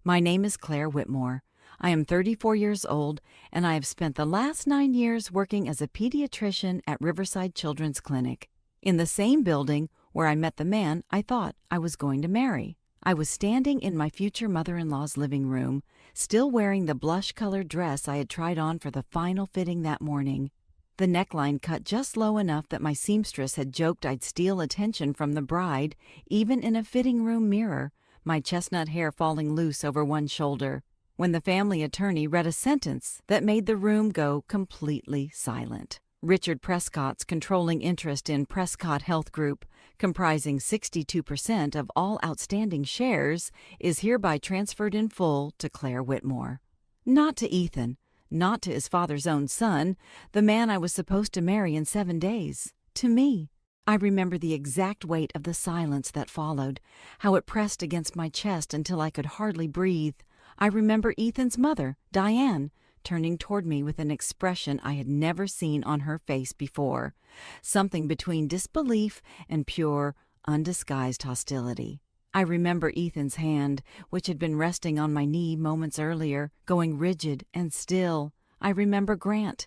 My name is Claire Whitmore. I am 34 years old, and I have spent the last 9 years working as a pediatrician at Riverside Children's Clinic, in the same building where I met the man I thought I was going to marry. I was standing in my future mother-in-law's living room, still wearing the blush-colored dress I had tried on for the final fitting that morning. The neckline cut just low enough that my seamstress had joked I'd steal attention from the bride, even in a fitting room mirror, my chestnut hair falling loose over one shoulder, when the family attorney read a sentence that made the room go completely silent. Richard Prescott's controlling interest in Prescott Health Group, comprising 62% of all outstanding shares, is hereby transferred in full to Claire Whitmore. Not to Ethan, not to his father's own son, the man I was supposed to marry in 7 days. To me. I remember the exact weight of the silence that followed, how it pressed against my chest until I could hardly breathe. I remember Ethan's mother, Diane, turning toward me with an expression I had never seen on her face before, something between disbelief and pure, undisguised hostility. I remember Ethan's hand, which had been resting on my knee moments earlier, going rigid and still. I remember Grant.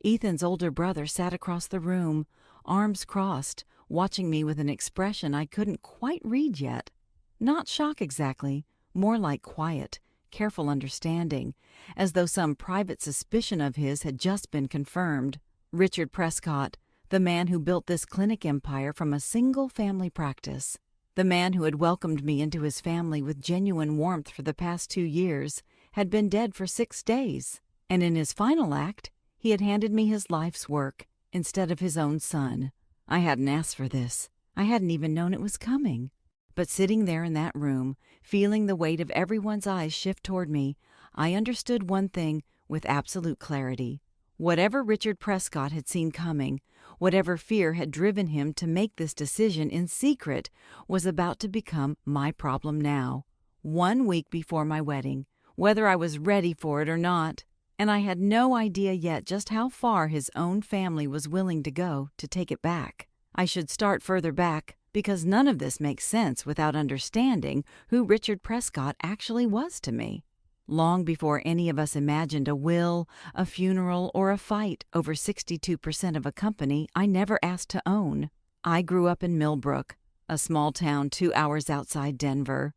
Ethan's older brother sat across the room, arms crossed, watching me with an expression I couldn't quite read yet. Not shock exactly, more like quiet, careful understanding, as though some private suspicion of his had just been confirmed. Richard Prescott, the man who built this clinic empire from a single family practice, the man who had welcomed me into his family with genuine warmth for the past 2 years, had been dead for 6 days, and in his final act, he had handed me his life's work instead of his own son. I hadn't asked for this. I hadn't even known it was coming. But sitting there in that room, feeling the weight of everyone's eyes shift toward me, I understood one thing with absolute clarity. Whatever Richard Prescott had seen coming, whatever fear had driven him to make this decision in secret, was about to become my problem now, 1 week before my wedding, whether I was ready for it or not. And I had no idea yet just how far his own family was willing to go to take it back. I should start further back, because none of this makes sense without understanding who Richard Prescott actually was to me. Long before any of us imagined a will, a funeral, or a fight over 62% of a company I never asked to own, I grew up in Millbrook, a small town 2 hours outside Denver,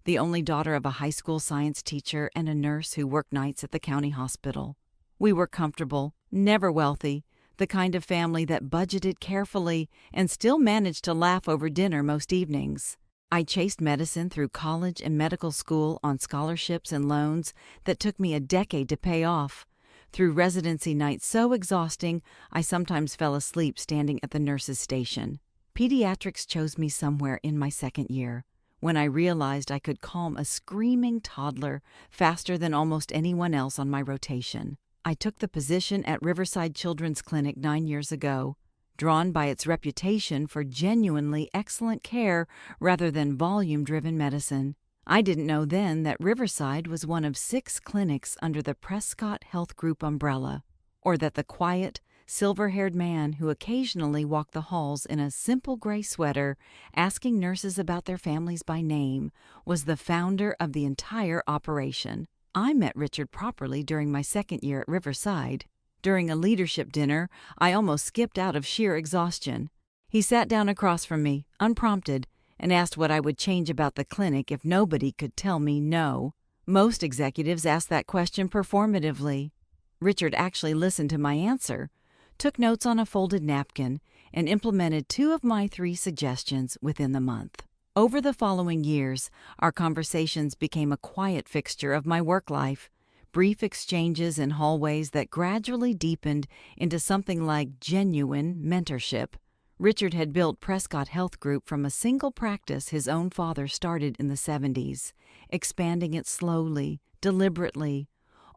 the only daughter of a high school science teacher and a nurse who worked nights at the county hospital. We were comfortable, never wealthy, the kind of family that budgeted carefully and still managed to laugh over dinner most evenings. I chased medicine through college and medical school on scholarships and loans that took me a decade to pay off, through residency nights so exhausting I sometimes fell asleep standing at the nurse's station. Pediatrics chose me somewhere in my 2nd year, when I realized I could calm a screaming toddler faster than almost anyone else on my rotation. I took the position at Riverside Children's Clinic 9 years ago, drawn by its reputation for genuinely excellent care rather than volume-driven medicine. I didn't know then that Riverside was one of 6 clinics under the Prescott Health Group umbrella, or that the quiet, silver-haired man who occasionally walked the halls in a simple gray sweater, asking nurses about their families by name, was the founder of the entire operation. I met Richard properly during my 2nd year at Riverside. During a leadership dinner, I almost skipped out of sheer exhaustion. He sat down across from me, unprompted, and asked what I would change about the clinic if nobody could tell me no. Most executives ask that question performatively. Richard actually listened to my answer, took notes on a folded napkin, and implemented 2 of my 3 suggestions within the month. Over the following years, our conversations became a quiet fixture of my work life, brief exchanges in hallways that gradually deepened into something like genuine mentorship. Richard had built Prescott Health Group from a single practice his own father started in the 70s, expanding it slowly, deliberately,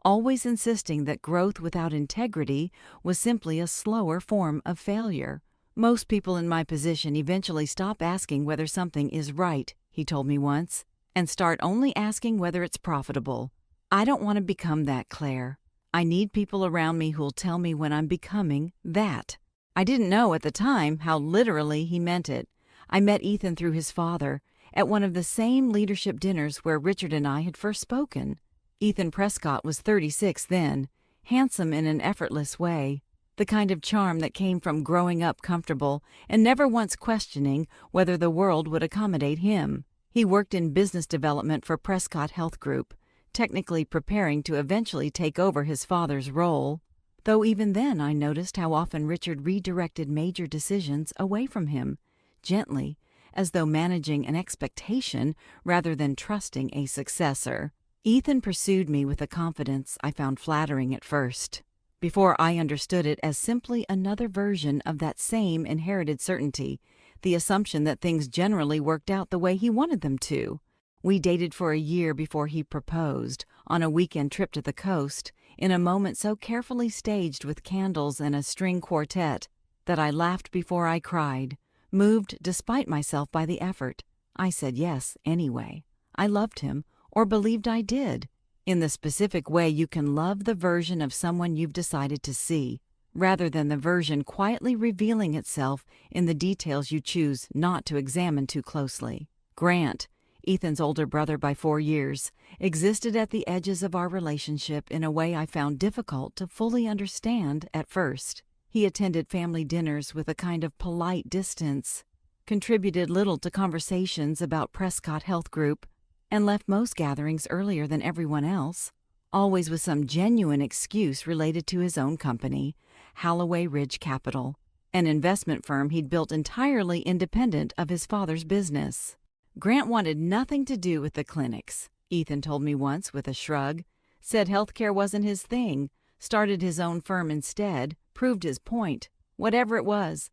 always insisting that growth without integrity was simply a slower form of failure. Most people in my position eventually stop asking whether something is right, he told me once, and start only asking whether it's profitable. I don't want to become that, Claire. I need people around me who'll tell me when I'm becoming that. I didn't know at the time how literally he meant it. I met Ethan through his father, at one of the same leadership dinners where Richard and I had first spoken. Ethan Prescott was 36 then, handsome in an effortless way, the kind of charm that came from growing up comfortable and never once questioning whether the world would accommodate him. He worked in business development for Prescott Health Group, technically preparing to eventually take over his father's role, though even then I noticed how often Richard redirected major decisions away from him, gently, as though managing an expectation rather than trusting a successor. Ethan pursued me with a confidence I found flattering at first, before I understood it as simply another version of that same inherited certainty, the assumption that things generally worked out the way he wanted them to. We dated for a year before he proposed, on a weekend trip to the coast, in a moment so carefully staged with candles and a string quartet that I laughed before I cried, moved despite myself by the effort. I said yes anyway. I loved him, or believed I did, in the specific way you can love the version of someone you've decided to see, rather than the version quietly revealing itself in the details you choose not to examine too closely. Grant, Ethan's older brother by 4 years, existed at the edges of our relationship in a way I found difficult to fully understand at first. He attended family dinners with a kind of polite distance, contributed little to conversations about Prescott Health Group, and left most gatherings earlier than everyone else, always with some genuine excuse related to his own company, Holloway Ridge Capital, an investment firm he'd built entirely independent of his father's business. Grant wanted nothing to do with the clinics, Ethan told me once with a shrug, said healthcare wasn't his thing, started his own firm instead, proved his point, whatever it was.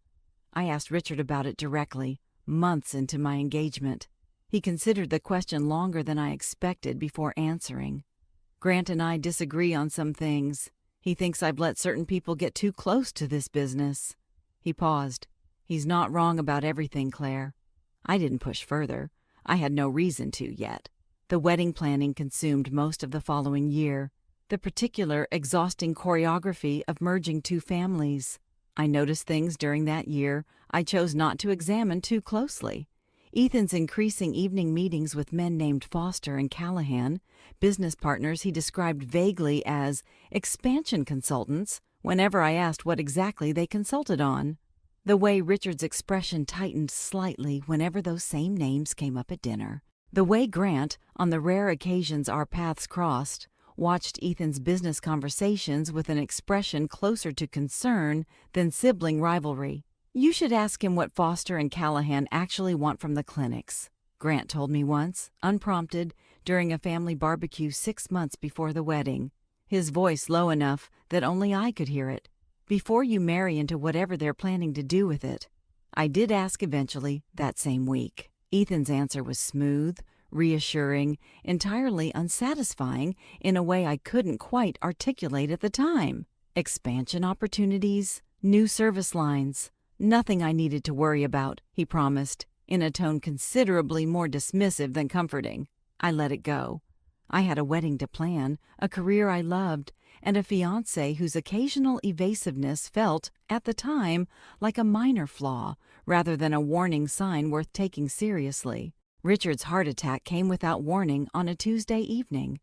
I asked Richard about it directly, months into my engagement. He considered the question longer than I expected before answering. Grant and I disagree on some things. He thinks I've let certain people get too close to this business. He paused. He's not wrong about everything, Claire. I didn't push further. I had no reason to yet. The wedding planning consumed most of the following year, the particular exhausting choreography of merging two families. I noticed things during that year I chose not to examine too closely. Ethan's increasing evening meetings with men named Foster and Callahan, business partners he described vaguely as expansion consultants whenever I asked what exactly they consulted on. The way Richard's expression tightened slightly whenever those same names came up at dinner. The way Grant, on the rare occasions our paths crossed, watched Ethan's business conversations with an expression closer to concern than sibling rivalry. You should ask him what Foster and Callahan actually want from the clinics, Grant told me once, unprompted, during a family barbecue 6 months before the wedding, his voice low enough that only I could hear it. Before you marry into whatever they're planning to do with it. I did ask eventually, that same week. Ethan's answer was smooth, reassuring, entirely unsatisfying in a way I couldn't quite articulate at the time. Expansion opportunities, new service lines. Nothing I needed to worry about, he promised, in a tone considerably more dismissive than comforting. I let it go. I had a wedding to plan, a career I loved, and a fiancé whose occasional evasiveness felt, at the time, like a minor flaw, rather than a warning sign worth taking seriously. Richard's heart attack came without warning on a Tuesday evening,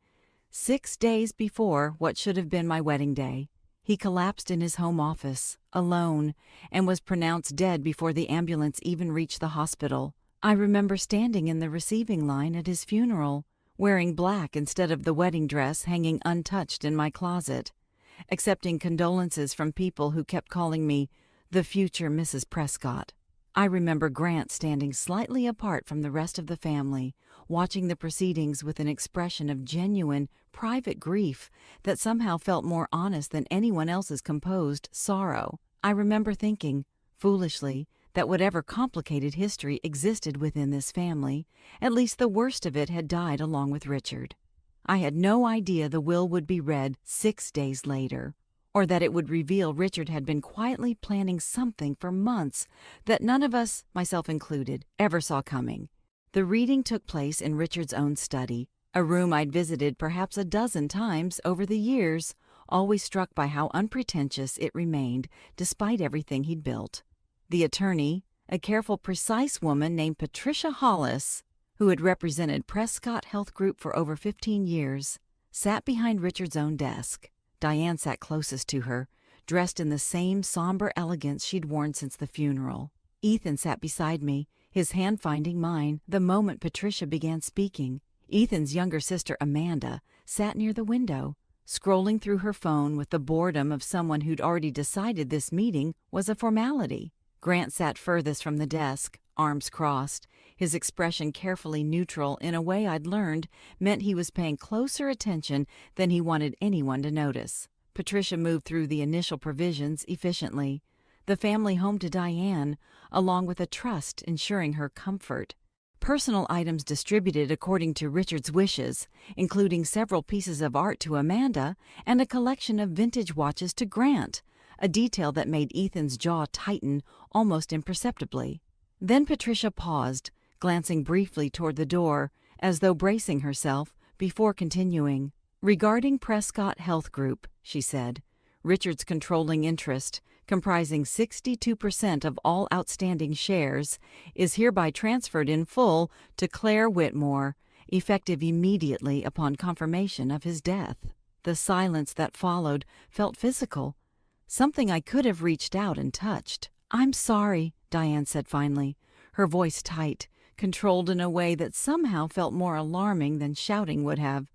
6 days before what should have been my wedding day. He collapsed in his home office, alone, and was pronounced dead before the ambulance even reached the hospital. I remember standing in the receiving line at his funeral, wearing black instead of the wedding dress hanging untouched in my closet, accepting condolences from people who kept calling me the future Mrs. Prescott. I remember Grant standing slightly apart from the rest of the family, watching the proceedings with an expression of genuine, private grief that somehow felt more honest than anyone else's composed sorrow. I remember thinking, foolishly, that whatever complicated history existed within this family, at least the worst of it had died along with Richard. I had no idea the will would be read 6 days later, or that it would reveal Richard had been quietly planning something for months that none of us, myself included, ever saw coming. The reading took place in Richard's own study, a room I'd visited perhaps a dozen times over the years, always struck by how unpretentious it remained despite everything he'd built. The attorney, a careful, precise woman named Patricia Hollis, who had represented Prescott Health Group for over 15 years, sat behind Richard's own desk. Diane sat closest to her, dressed in the same somber elegance she'd worn since the funeral. Ethan sat beside me, his hand finding mine the moment Patricia began speaking. Ethan's younger sister, Amanda, sat near the window, scrolling through her phone with the boredom of someone who'd already decided this meeting was a formality. Grant sat furthest from the desk, arms crossed, his expression carefully neutral in a way I'd learned meant he was paying closer attention than he wanted anyone to notice. Patricia moved through the initial provisions efficiently, the family home to Diane, along with a trust ensuring her comfort. Personal items distributed according to Richard's wishes, including several pieces of art to Amanda and a collection of vintage watches to Grant, a detail that made Ethan's jaw tighten almost imperceptibly. Then Patricia paused, glancing briefly toward the door, as though bracing herself, before continuing. "Regarding Prescott Health Group," she said, "Richard's controlling interest, comprising 62% of all outstanding shares, is hereby transferred in full to Claire Whitmore, effective immediately upon confirmation of his death." The silence that followed felt physical, something I could have reached out and touched. "I'm sorry," Diane said finally, her voice tight, controlled in a way that somehow felt more alarming than shouting would have.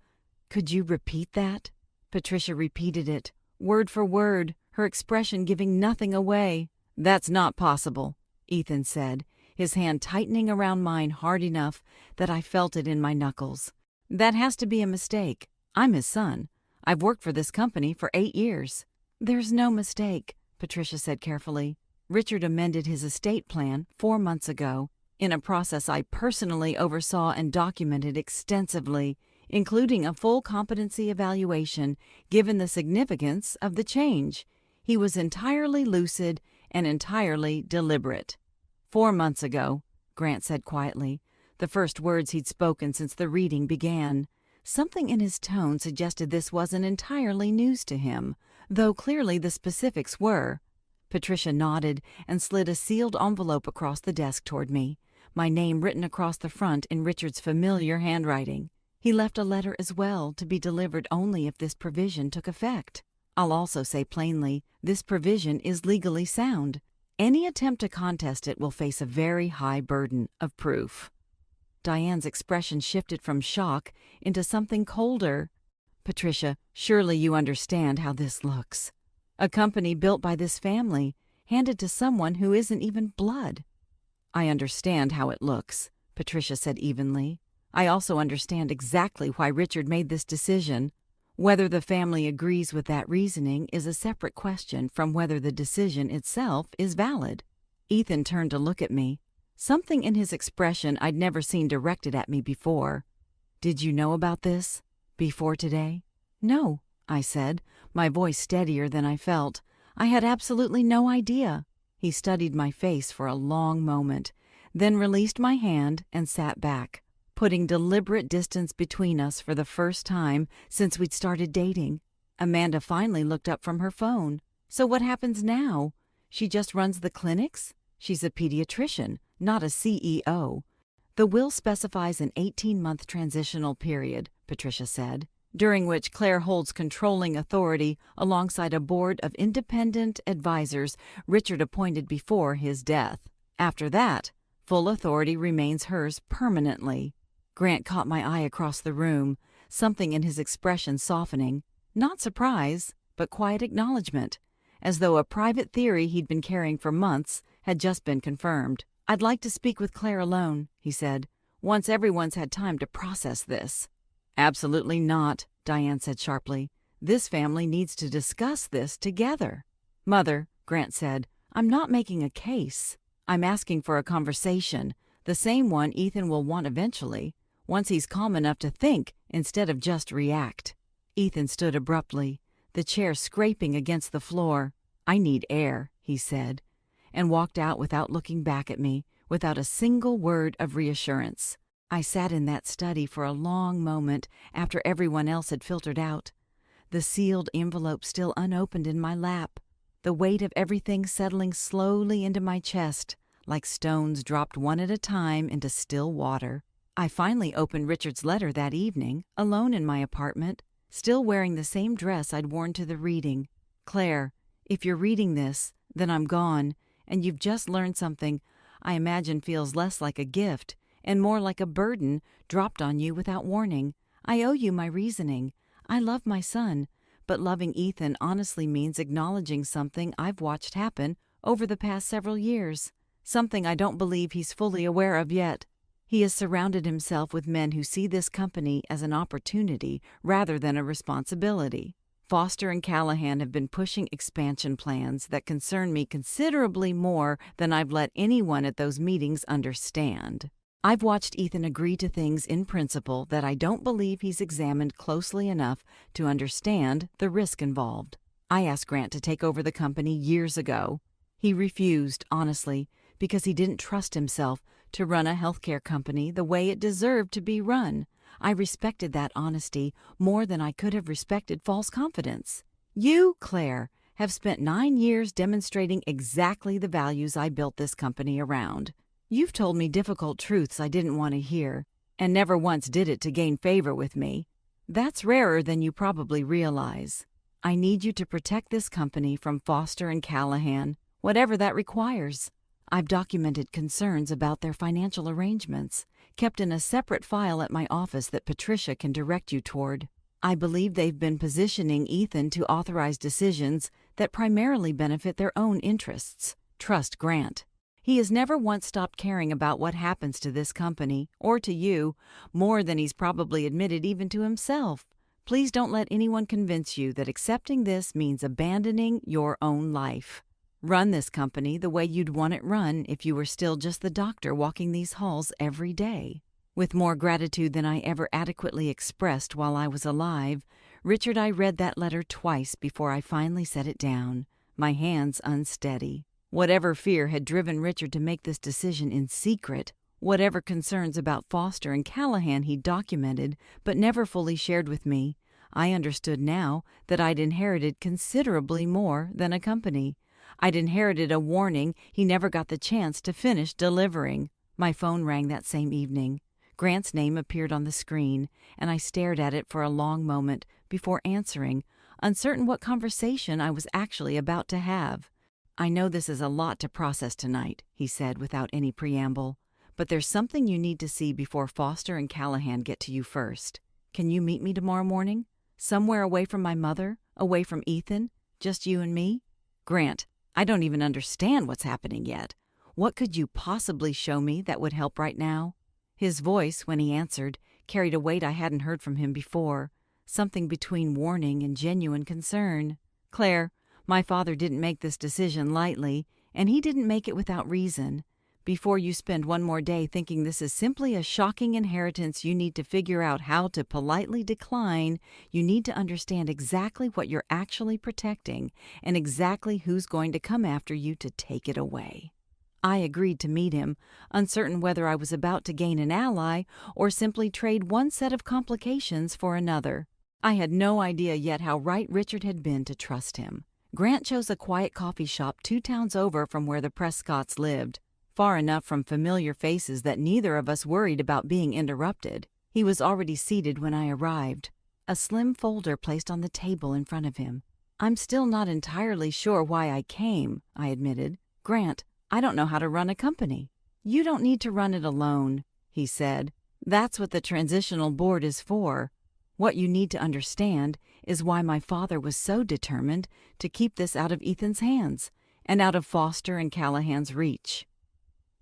"Could you repeat that?" Patricia repeated it, word for word, her expression giving nothing away. "That's not possible," Ethan said, his hand tightening around mine hard enough that I felt it in my knuckles. "That has to be a mistake. I'm his son. I've worked for this company for 8 years. "There's no mistake," Patricia said carefully. "Richard amended his estate plan 4 months ago, in a process I personally oversaw and documented extensively, including a full competency evaluation, given the significance of the change. He was entirely lucid and entirely deliberate." 4 months ago, Grant said quietly, the first words he'd spoken since the reading began. Something in his tone suggested this wasn't entirely news to him, though clearly the specifics were. Patricia nodded and slid a sealed envelope across the desk toward me, my name written across the front in Richard's familiar handwriting. He left a letter as well, to be delivered only if this provision took effect. I'll also say plainly, this provision is legally sound. Any attempt to contest it will face a very high burden of proof. Diane's expression shifted from shock into something colder. "Patricia, surely you understand how this looks. A company built by this family, handed to someone who isn't even blood." "I understand how it looks," Patricia said evenly. "I also understand exactly why Richard made this decision. Whether the family agrees with that reasoning is a separate question from whether the decision itself is valid." Ethan turned to look at me, something in his expression I'd never seen directed at me before. "Did you know about this before today?" "No," I said, my voice steadier than I felt. "I had absolutely no idea." He studied my face for a long moment, then released my hand and sat back, putting deliberate distance between us for the first time since we'd started dating. Amanda finally looked up from her phone. "So what happens now? She just runs the clinics? She's a pediatrician, not a CEO. "The will specifies an 18-month transitional period," Patricia said, "during which Claire holds controlling authority alongside a board of independent advisors Richard appointed before his death. After that, full authority remains hers permanently." Grant caught my eye across the room, something in his expression softening. Not surprise, but quiet acknowledgement, as though a private theory he'd been carrying for months had just been confirmed. "I'd like to speak with Claire alone," he said, "once everyone's had time to process this." "Absolutely not," Diane said sharply. "This family needs to discuss this together." "Mother," Grant said, "I'm not making a case. I'm asking for a conversation, the same one Ethan will want eventually, once he's calm enough to think instead of just react." Ethan stood abruptly, the chair scraping against the floor. "I need air," he said, and walked out without looking back at me, without a single word of reassurance. I sat in that study for a long moment after everyone else had filtered out, the sealed envelope still unopened in my lap, the weight of everything settling slowly into my chest, like stones dropped one at a time into still water. I finally opened Richard's letter that evening, alone in my apartment, still wearing the same dress I'd worn to the reading. Claire, if you're reading this, then I'm gone, and you've just learned something I imagine feels less like a gift and more like a burden dropped on you without warning. I owe you my reasoning. I love my son, but loving Ethan honestly means acknowledging something I've watched happen over the past several years, something I don't believe he's fully aware of yet. He has surrounded himself with men who see this company as an opportunity rather than a responsibility. Foster and Callahan have been pushing expansion plans that concern me considerably more than I've let anyone at those meetings understand. I've watched Ethan agree to things in principle that I don't believe he's examined closely enough to understand the risk involved. I asked Grant to take over the company years ago. He refused, honestly, because he didn't trust himself to run a healthcare company the way it deserved to be run. I respected that honesty more than I could have respected false confidence. You, Claire, have spent 9 years demonstrating exactly the values I built this company around. You've told me difficult truths I didn't want to hear, and never once did it to gain favor with me. That's rarer than you probably realize. I need you to protect this company from Foster and Callahan, whatever that requires. I've documented concerns about their financial arrangements, kept in a separate file at my office that Patricia can direct you toward. I believe they've been positioning Ethan to authorize decisions that primarily benefit their own interests. Trust Grant. He has never once stopped caring about what happens to this company, or to you, more than he's probably admitted even to himself. Please don't let anyone convince you that accepting this means abandoning your own life. Run this company the way you'd want it run if you were still just the doctor walking these halls every day. With more gratitude than I ever adequately expressed while I was alive, Richard, I read that letter twice before I finally set it down, my hands unsteady. Whatever fear had driven Richard to make this decision in secret, whatever concerns about Foster and Callahan he documented but never fully shared with me, I understood now that I'd inherited considerably more than a company. I'd inherited a warning he never got the chance to finish delivering. My phone rang that same evening. Grant's name appeared on the screen, and I stared at it for a long moment before answering, uncertain what conversation I was actually about to have. I know this is a lot to process tonight, he said without any preamble, but there's something you need to see before Foster and Callahan get to you first. Can you meet me tomorrow morning? Somewhere away from my mother, away from Ethan, just you and me? Grant, I don't even understand what's happening yet. What could you possibly show me that would help right now? His voice, when he answered, carried a weight I hadn't heard from him before, something between warning and genuine concern. Claire, my father didn't make this decision lightly, and he didn't make it without reason. Before you spend one more day thinking this is simply a shocking inheritance you need to figure out how to politely decline, you need to understand exactly what you're actually protecting and exactly who's going to come after you to take it away. I agreed to meet him, uncertain whether I was about to gain an ally or simply trade one set of complications for another. I had no idea yet how right Richard had been to trust him. Grant chose a quiet coffee shop 2 towns over from where the Prescotts lived, far enough from familiar faces that neither of us worried about being interrupted. He was already seated when I arrived, a slim folder placed on the table in front of him. I'm still not entirely sure why I came, I admitted. Grant, I don't know how to run a company. You don't need to run it alone, he said. That's what the transitional board is for. What you need to understand is why my father was so determined to keep this out of Ethan's hands and out of Foster and Callahan's reach.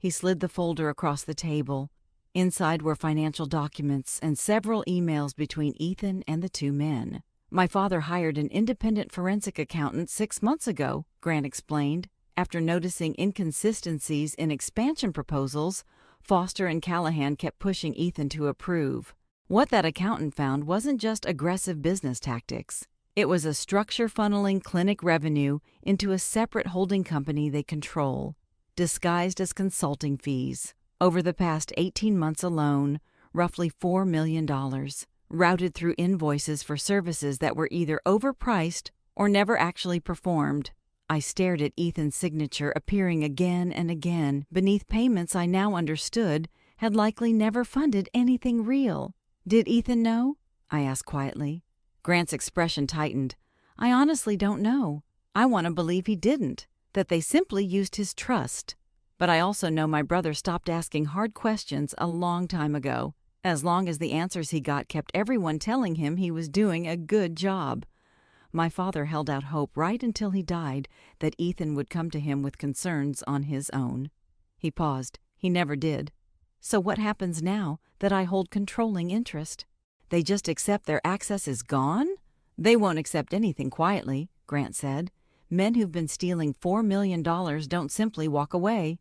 He slid the folder across the table. Inside were financial documents and several emails between Ethan and the 2 men. My father hired an independent forensic accountant 6 months ago, Grant explained. After noticing inconsistencies in expansion proposals, Foster and Callahan kept pushing Ethan to approve. What that accountant found wasn't just aggressive business tactics. It was a structure funneling clinic revenue into a separate holding company they control, disguised as consulting fees. Over the past 18 months alone, roughly $4 million, routed through invoices for services that were either overpriced or never actually performed. I stared at Ethan's signature appearing again and again beneath payments I now understood had likely never funded anything real. Did Ethan know? I asked quietly. Grant's expression tightened. I honestly don't know. I want to believe he didn't, that they simply used his trust. But I also know my brother stopped asking hard questions a long time ago, as long as the answers he got kept everyone telling him he was doing a good job. My father held out hope right until he died that Ethan would come to him with concerns on his own. He paused. He never did. So what happens now that I hold controlling interest? They just accept their access is gone? They won't accept anything quietly, Grant said. Men who've been stealing $4 million don't simply walk away.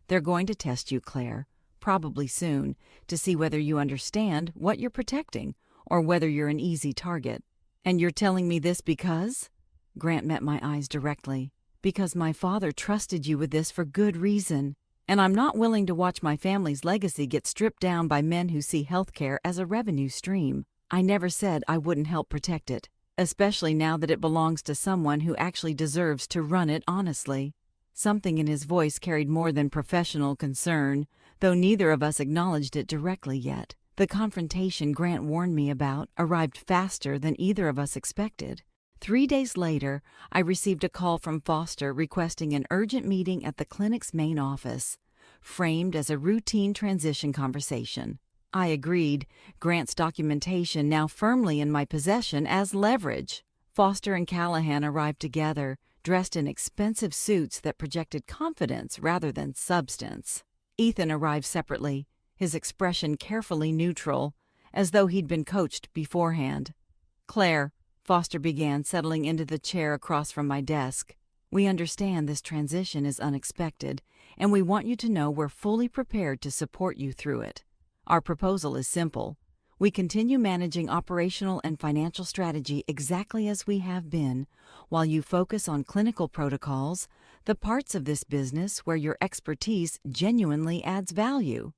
They're going to test you, Claire, probably soon, to see whether you understand what you're protecting or whether you're an easy target. And you're telling me this because? Grant met my eyes directly. Because my father trusted you with this for good reason. And I'm not willing to watch my family's legacy get stripped down by men who see healthcare as a revenue stream. I never said I wouldn't help protect it, especially now that it belongs to someone who actually deserves to run it honestly. Something in his voice carried more than professional concern, though neither of us acknowledged it directly yet. The confrontation Grant warned me about arrived faster than either of us expected. 3 days later, I received a call from Foster requesting an urgent meeting at the clinic's main office, framed as a routine transition conversation. I agreed, Grant's documentation now firmly in my possession as leverage. Foster and Callahan arrived together, dressed in expensive suits that projected confidence rather than substance. Ethan arrived separately, his expression carefully neutral, as though he'd been coached beforehand. Claire, Foster began, settling into the chair across from my desk. We understand this transition is unexpected, and we want you to know we're fully prepared to support you through it. Our proposal is simple. We continue managing operational and financial strategy exactly as we have been, while you focus on clinical protocols, the parts of this business where your expertise genuinely adds value.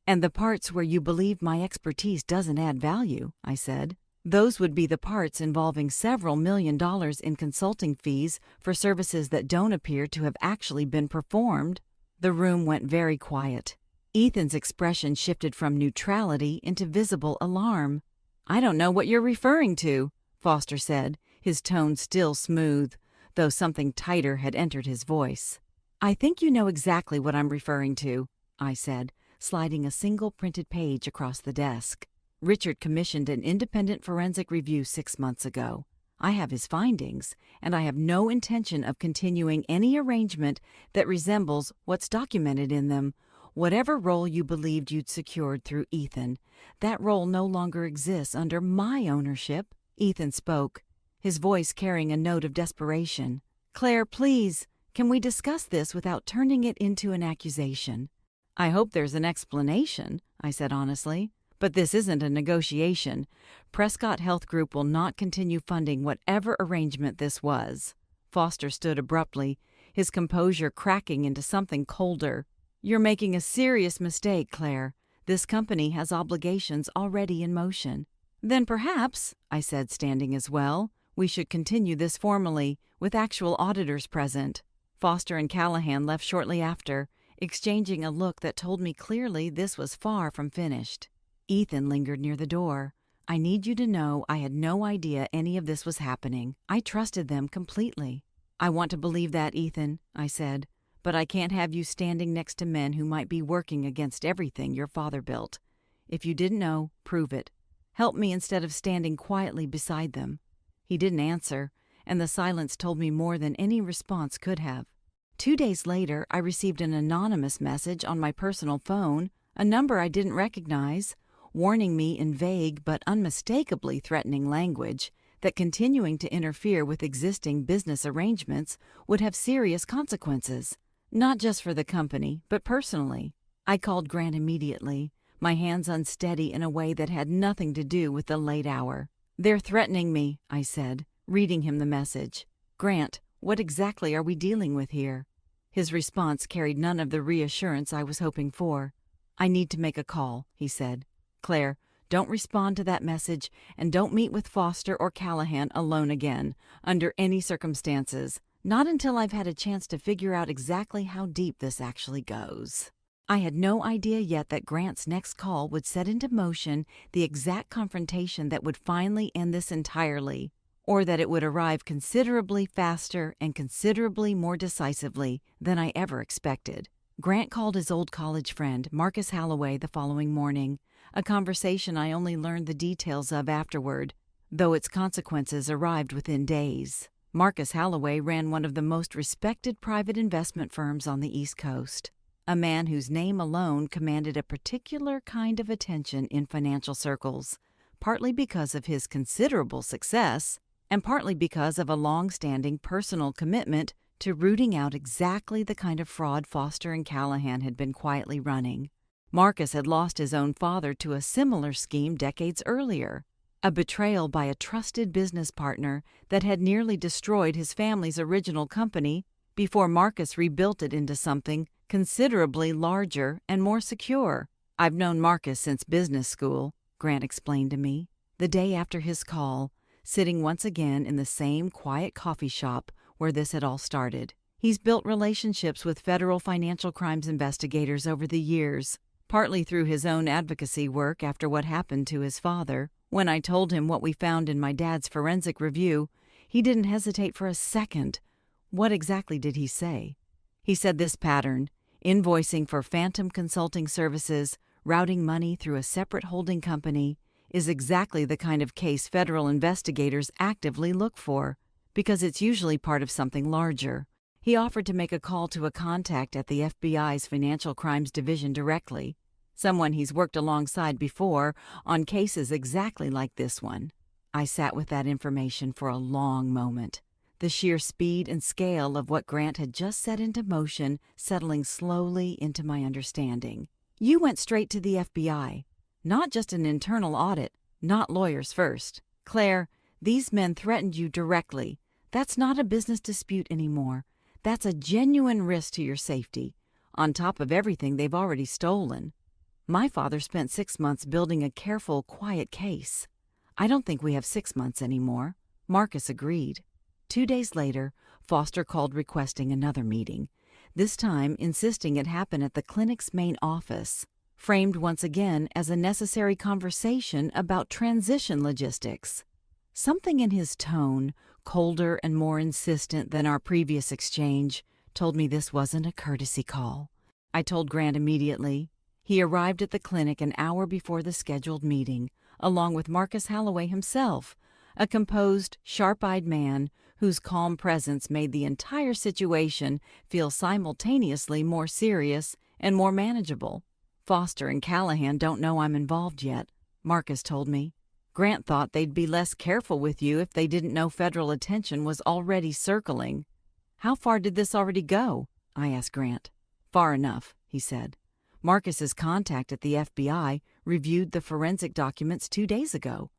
And the parts where you believe my expertise doesn't add value, I said. Those would be the parts involving several $1 million in consulting fees for services that don't appear to have actually been performed. The room went very quiet. Ethan's expression shifted from neutrality into visible alarm. I don't know what you're referring to, Foster said, his tone still smooth, though something tighter had entered his voice. I think you know exactly what I'm referring to, I said, sliding a single printed page across the desk. Richard commissioned an independent forensic review 6 months ago. I have his findings, and I have no intention of continuing any arrangement that resembles what's documented in them. Whatever role you believed you'd secured through Ethan, that role no longer exists under my ownership. Ethan spoke, his voice carrying a note of desperation. Claire, please, can we discuss this without turning it into an accusation? I hope there's an explanation, I said honestly. But this isn't a negotiation. Prescott Health Group will not continue funding whatever arrangement this was. Foster stood abruptly, his composure cracking into something colder. You're making a serious mistake, Claire. This company has obligations already in motion. Then perhaps, I said, standing as well, we should continue this formally, with actual auditors present. Foster and Callahan left shortly after, exchanging a look that told me clearly this was far from finished. Ethan lingered near the door. I need you to know I had no idea any of this was happening. I trusted them completely. I want to believe that, Ethan, I said, but I can't have you standing next to men who might be working against everything your father built. If you didn't know, prove it. Help me instead of standing quietly beside them. He didn't answer, and the silence told me more than any response could have. 2 days later, I received an anonymous message on my personal phone, a number I didn't recognize, warning me in vague but unmistakably threatening language that continuing to interfere with existing business arrangements would have serious consequences, not just for the company, but personally. I called Grant immediately, my hands unsteady in a way that had nothing to do with the late hour. They're threatening me, I said, reading him the message. Grant, what exactly are we dealing with here? His response carried none of the reassurance I was hoping for. I need to make a call, he said. Claire, don't respond to that message, and don't meet with Foster or Callahan alone again, under any circumstances, not until I've had a chance to figure out exactly how deep this actually goes. I had no idea yet that Grant's next call would set into motion the exact confrontation that would finally end this entirely, or that it would arrive considerably faster and considerably more decisively than I ever expected. Grant called his old college friend, Marcus Halloway, the following morning, a conversation I only learned the details of afterward, though its consequences arrived within days. Marcus Halloway ran one of the most respected private investment firms on the East Coast, a man whose name alone commanded a particular kind of attention in financial circles, partly because of his considerable success, and partly because of a long-standing personal commitment to rooting out exactly the kind of fraud Foster and Callahan had been quietly running. Marcus had lost his own father to a similar scheme decades earlier, a betrayal by a trusted business partner that had nearly destroyed his family's original company before Marcus rebuilt it into something considerably larger and more secure. "I've known Marcus since business school," Grant explained to me, the day after his call, sitting once again in the same quiet coffee shop where this had all started. "He's built relationships with federal financial crimes investigators over the years, partly through his own advocacy work after what happened to his father. When I told him what we found in my dad's forensic review, he didn't hesitate for a second." "What exactly did he say?" "He said this pattern, invoicing for phantom consulting services, routing money through a separate holding company, is exactly the kind of case federal investigators actively look for, because it's usually part of something larger." He offered to make a call to a contact at the FBI's Financial Crimes Division directly, someone he's worked alongside before on cases exactly like this one. I sat with that information for a long moment, the sheer speed and scale of what Grant had just set into motion settling slowly into my understanding. "You went straight to the FBI. Not just an internal audit, not lawyers first. Claire, these men threatened you directly. That's not a business dispute anymore. That's a genuine risk to your safety, on top of everything they've already stolen. My father spent 6 months building a careful, quiet case. I don't think we have 6 months anymore." Marcus agreed. 2 days later, Foster called requesting another meeting, this time insisting it happen at the clinic's main office, framed once again as a necessary conversation about transition logistics. Something in his tone, colder and more insistent than our previous exchange, told me this wasn't a courtesy call. I told Grant immediately. He arrived at the clinic an hour before the scheduled meeting, along with Marcus Halloway himself, a composed, sharp-eyed man whose calm presence made the entire situation feel simultaneously more serious and more manageable. "Foster and Callahan don't know I'm involved yet," Marcus told me. "Grant thought they'd be less careful with you if they didn't know federal attention was already circling." "How far did this already go?" I asked Grant. "Far enough," he said. "Marcus's contact at the FBI reviewed the forensic documents 2 days ago.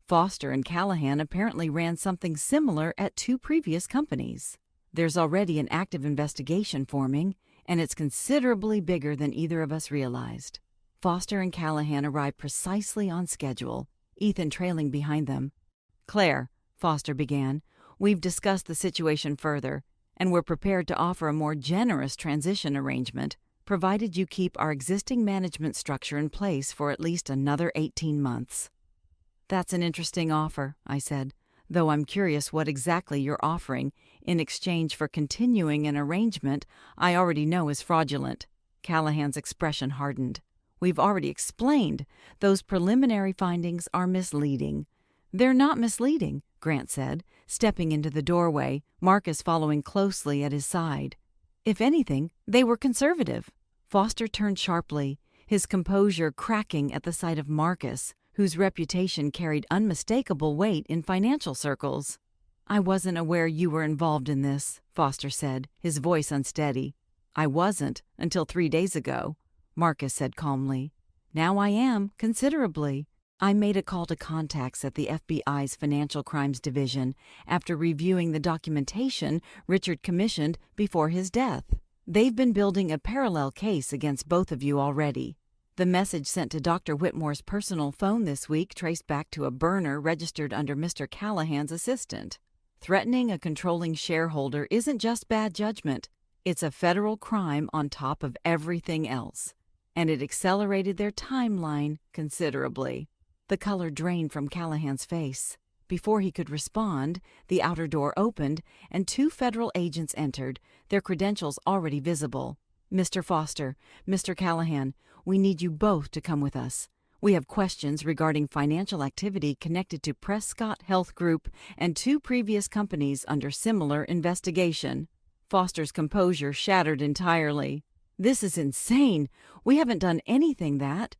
Foster and Callahan apparently ran something similar at 2 previous companies. There's already an active investigation forming, and it's considerably bigger than either of us realized." Foster and Callahan arrived precisely on schedule, Ethan trailing behind them. "Claire," Foster began, "we've discussed the situation further, and we're prepared to offer a more generous transition arrangement, provided you keep our existing management structure in place for at least another 18 months. "That's an interesting offer," I said, "though I'm curious what exactly you're offering in exchange for continuing an arrangement I already know is fraudulent." Callahan's expression hardened. "We've already explained. Those preliminary findings are misleading." "They're not misleading," Grant said, stepping into the doorway, Marcus following closely at his side. "If anything, they were conservative." Foster turned sharply, his composure cracking at the sight of Marcus, whose reputation carried unmistakable weight in financial circles. "I wasn't aware you were involved in this," Foster said, his voice unsteady. "I wasn't until 3 days ago," Marcus said calmly. "Now I am, considerably. I made a call to contacts at the FBI's Financial Crimes Division after reviewing the documentation Richard commissioned before his death. They've been building a parallel case against both of you already. The message sent to Dr. Whitmore's personal phone this week traced back to a burner registered under Mr. Callahan's assistant. Threatening a controlling shareholder isn't just bad judgment. It's a federal crime on top of everything else. and it accelerated their timeline considerably. The color drained from Callahan's face. Before he could respond, the outer door opened, and 2 federal agents entered, their credentials already visible. "Mr. Foster, Mr. Callahan, we need you both to come with us. We have questions regarding financial activity connected to Prescott Health Group and 2 previous companies under similar investigation." Foster's composure shattered entirely. "This is insane. We haven't done anything that—"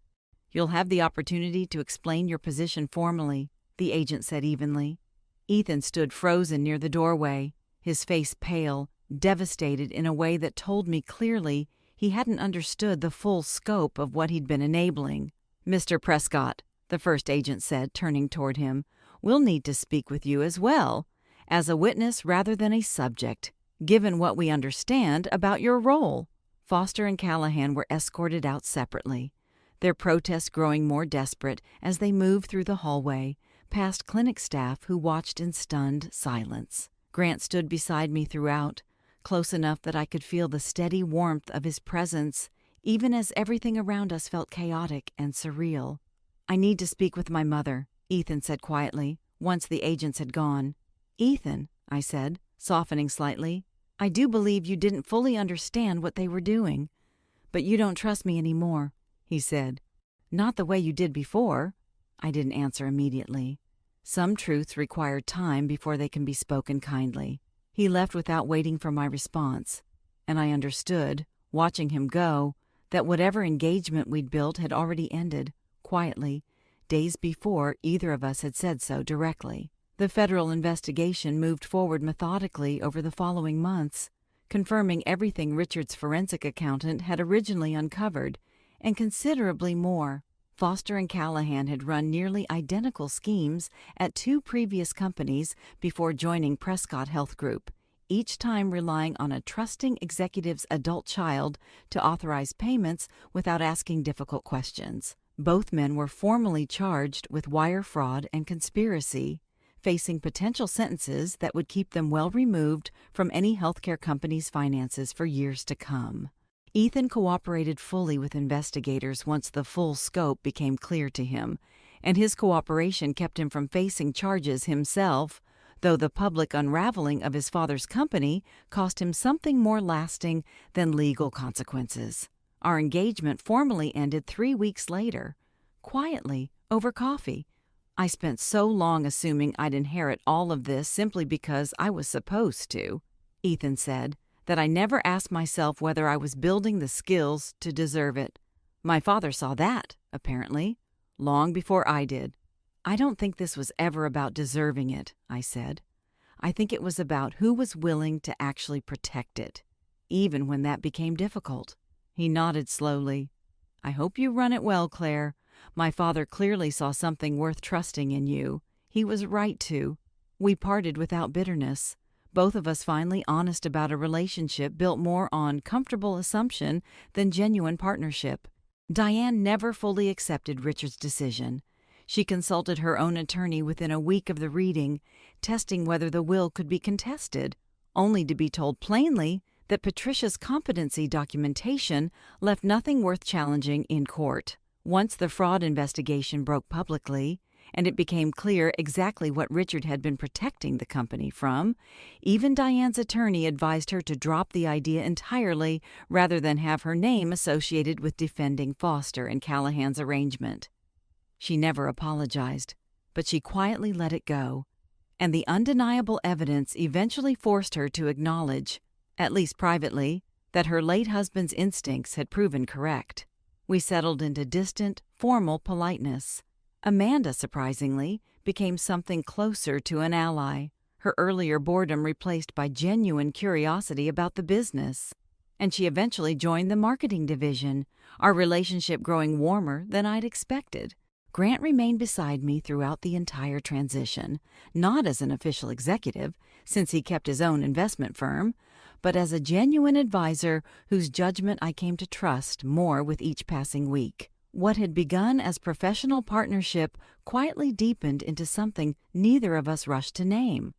"You'll have the opportunity to explain your position formally," the agent said evenly. Ethan stood frozen near the doorway, his face pale, devastated in a way that told me clearly he hadn't understood the full scope of what he'd been enabling. "Mr. Prescott," the first agent said, turning toward him, "we'll need to speak with you as well, as a witness rather than a subject, given what we understand about your role." Foster and Callahan were escorted out separately, their protests growing more desperate as they moved through the hallway, past clinic staff who watched in stunned silence. Grant stood beside me throughout, close enough that I could feel the steady warmth of his presence, even as everything around us felt chaotic and surreal. "I need to speak with my mother," Ethan said quietly, once the agents had gone. "Ethan," I said, softening slightly, "I do believe you didn't fully understand what they were doing. But you don't trust me anymore," he said. "Not the way you did before." I didn't answer immediately. Some truths require time before they can be spoken kindly. He left without waiting for my response, and I understood, watching him go, that whatever engagement we'd built had already ended, quietly, days before either of us had said so directly. The federal investigation moved forward methodically over the following months, confirming everything Richard's forensic accountant had originally uncovered, and considerably more. Foster and Callahan had run nearly identical schemes at 2 previous companies before joining Prescott Health Group, each time relying on a trusting executive's adult child to authorize payments without asking difficult questions. Both men were formally charged with wire fraud and conspiracy, facing potential sentences that would keep them well removed from any healthcare company's finances for years to come. Ethan cooperated fully with investigators once the full scope became clear to him, and his cooperation kept him from facing charges himself, though the public unraveling of his father's company cost him something more lasting than legal consequences. Our engagement formally ended 3 weeks later, quietly, over coffee. I spent so long assuming I'd inherit all of this simply because I was supposed to, Ethan said, that I never asked myself whether I was building the skills to deserve it. My father saw that, apparently, long before I did. "I don't think this was ever about deserving it," I said. "I think it was about who was willing to actually protect it, even when that became difficult." He nodded slowly. "I hope you run it well, Claire. My father clearly saw something worth trusting in you. He was right to. We parted without bitterness, both of us finally honest about a relationship built more on comfortable assumption than genuine partnership. Diane never fully accepted Richard's decision. She consulted her own attorney within a week of the reading, testing whether the will could be contested, only to be told plainly that Patricia's competency documentation left nothing worth challenging in court. Once the fraud investigation broke publicly, and it became clear exactly what Richard had been protecting the company from, even Diane's attorney advised her to drop the idea entirely rather than have her name associated with defending Foster and Callahan's arrangement. She never apologized, but she quietly let it go, and the undeniable evidence eventually forced her to acknowledge, at least privately, that her late husband's instincts had proven correct. We settled into distant, formal politeness. Amanda, surprisingly, became something closer to an ally, her earlier boredom replaced by genuine curiosity about the business. And she eventually joined the marketing division, our relationship growing warmer than I'd expected. Grant remained beside me throughout the entire transition, not as an official executive, since he kept his own investment firm, but as a genuine advisor whose judgment I came to trust more with each passing week. What had begun as professional partnership quietly deepened into something neither of us rushed to name.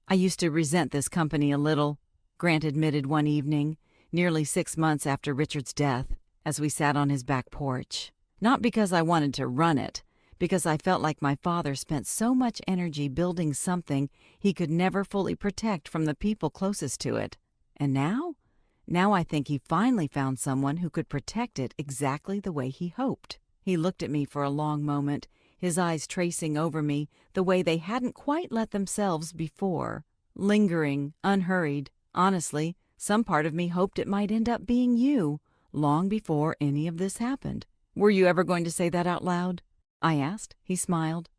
"I used to resent this company a little," Grant admitted one evening, nearly 6 months after Richard's death. as we sat on his back porch. Not because I wanted to run it, because I felt like my father spent so much energy building something he could never fully protect from the people closest to it. And now? Now I think he finally found someone who could protect it exactly the way he hoped. He looked at me for a long moment, his eyes tracing over me the way they hadn't quite let themselves before. Lingering, unhurried. Honestly, some part of me hoped it might end up being you, long before any of this happened. Were you ever going to say that out loud? I asked. He smiled.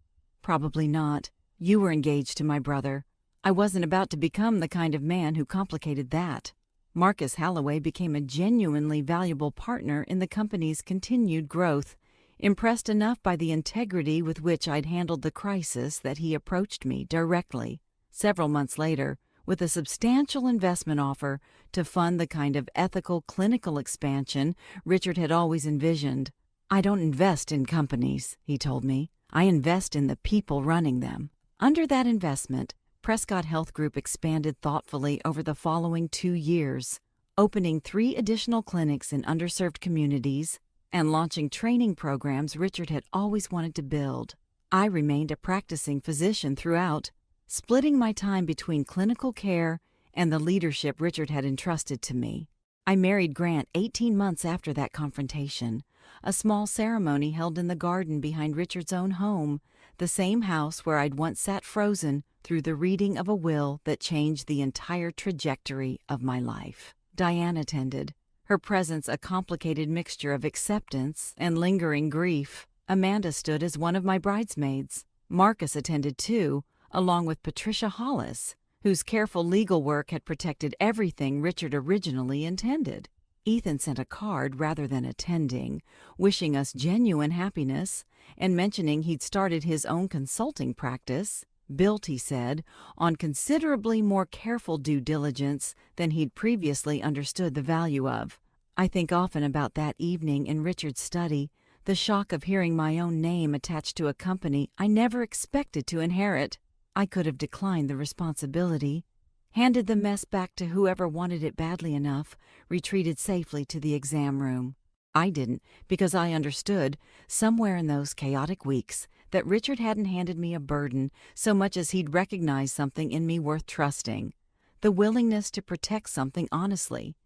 Probably not. You were engaged to my brother. I wasn't about to become the kind of man who complicated that. Marcus Halloway became a genuinely valuable partner in the company's continued growth, impressed enough by the integrity with which I'd handled the crisis that he approached me directly, several months later, with a substantial investment offer to fund the kind of ethical clinical expansion Richard had always envisioned. I don't invest in companies, he told me. I invest in the people running them. Under that investment, Prescott Health Group expanded thoughtfully over the following 2 years, opening 3 additional clinics in underserved communities and launching training programs Richard had always wanted to build. I remained a practicing physician throughout, splitting my time between clinical care and the leadership Richard had entrusted to me. I married Grant 18 months after that confrontation, a small ceremony held in the garden behind Richard's own home, the same house where I'd once sat frozen through the reading of a will that changed the entire trajectory of my life. Diane attended, her presence a complicated mixture of acceptance and lingering grief. Amanda stood as one of my bridesmaids. Marcus attended too, along with Patricia Hollis, whose careful legal work had protected everything Richard originally intended. Ethan sent a card rather than attending, wishing us genuine happiness and mentioning he'd started his own consulting practice, built, he said, on considerably more careful due diligence than he'd previously understood the value of. I think often about that evening in Richard's study, the shock of hearing my own name attached to a company I never expected to inherit. I could have declined the responsibility, handed the mess back to whoever wanted it badly enough, retreated safely to the exam room. I didn't, because I understood, somewhere in those chaotic weeks, that Richard hadn't handed me a burden so much as he'd recognized something in me worth trusting, the willingness to protect something honestly,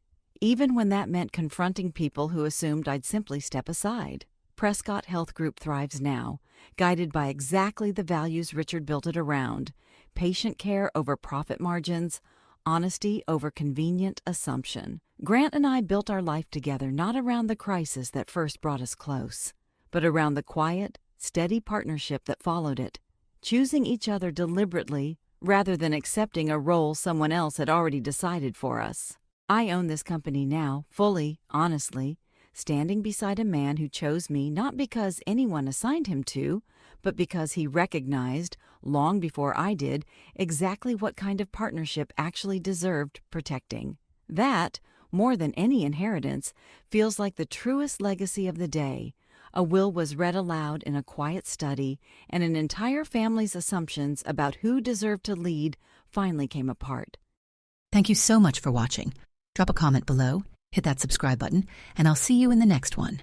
even when that meant confronting people who assumed I'd simply step aside. Prescott Health Group thrives now, guided by exactly the values Richard built it around: patient care over profit margins, honesty over convenient assumption. Grant and I built our life together not around the crisis that first brought us close, but around the quiet, steady partnership that followed it, choosing each other deliberately rather than accepting a role someone else had already decided for us. I own this company now, fully, honestly, standing beside a man who chose me not because anyone assigned him to, but because he recognized, long before I did, exactly what kind of partnership actually deserved protecting. That, more than any inheritance, feels like the truest legacy of the day. A will was read aloud in a quiet study, and an entire family's assumptions about who deserved to lead finally came apart. Thank you so much for watching. Drop a comment below, hit that subscribe button, and I'll see you in the next one.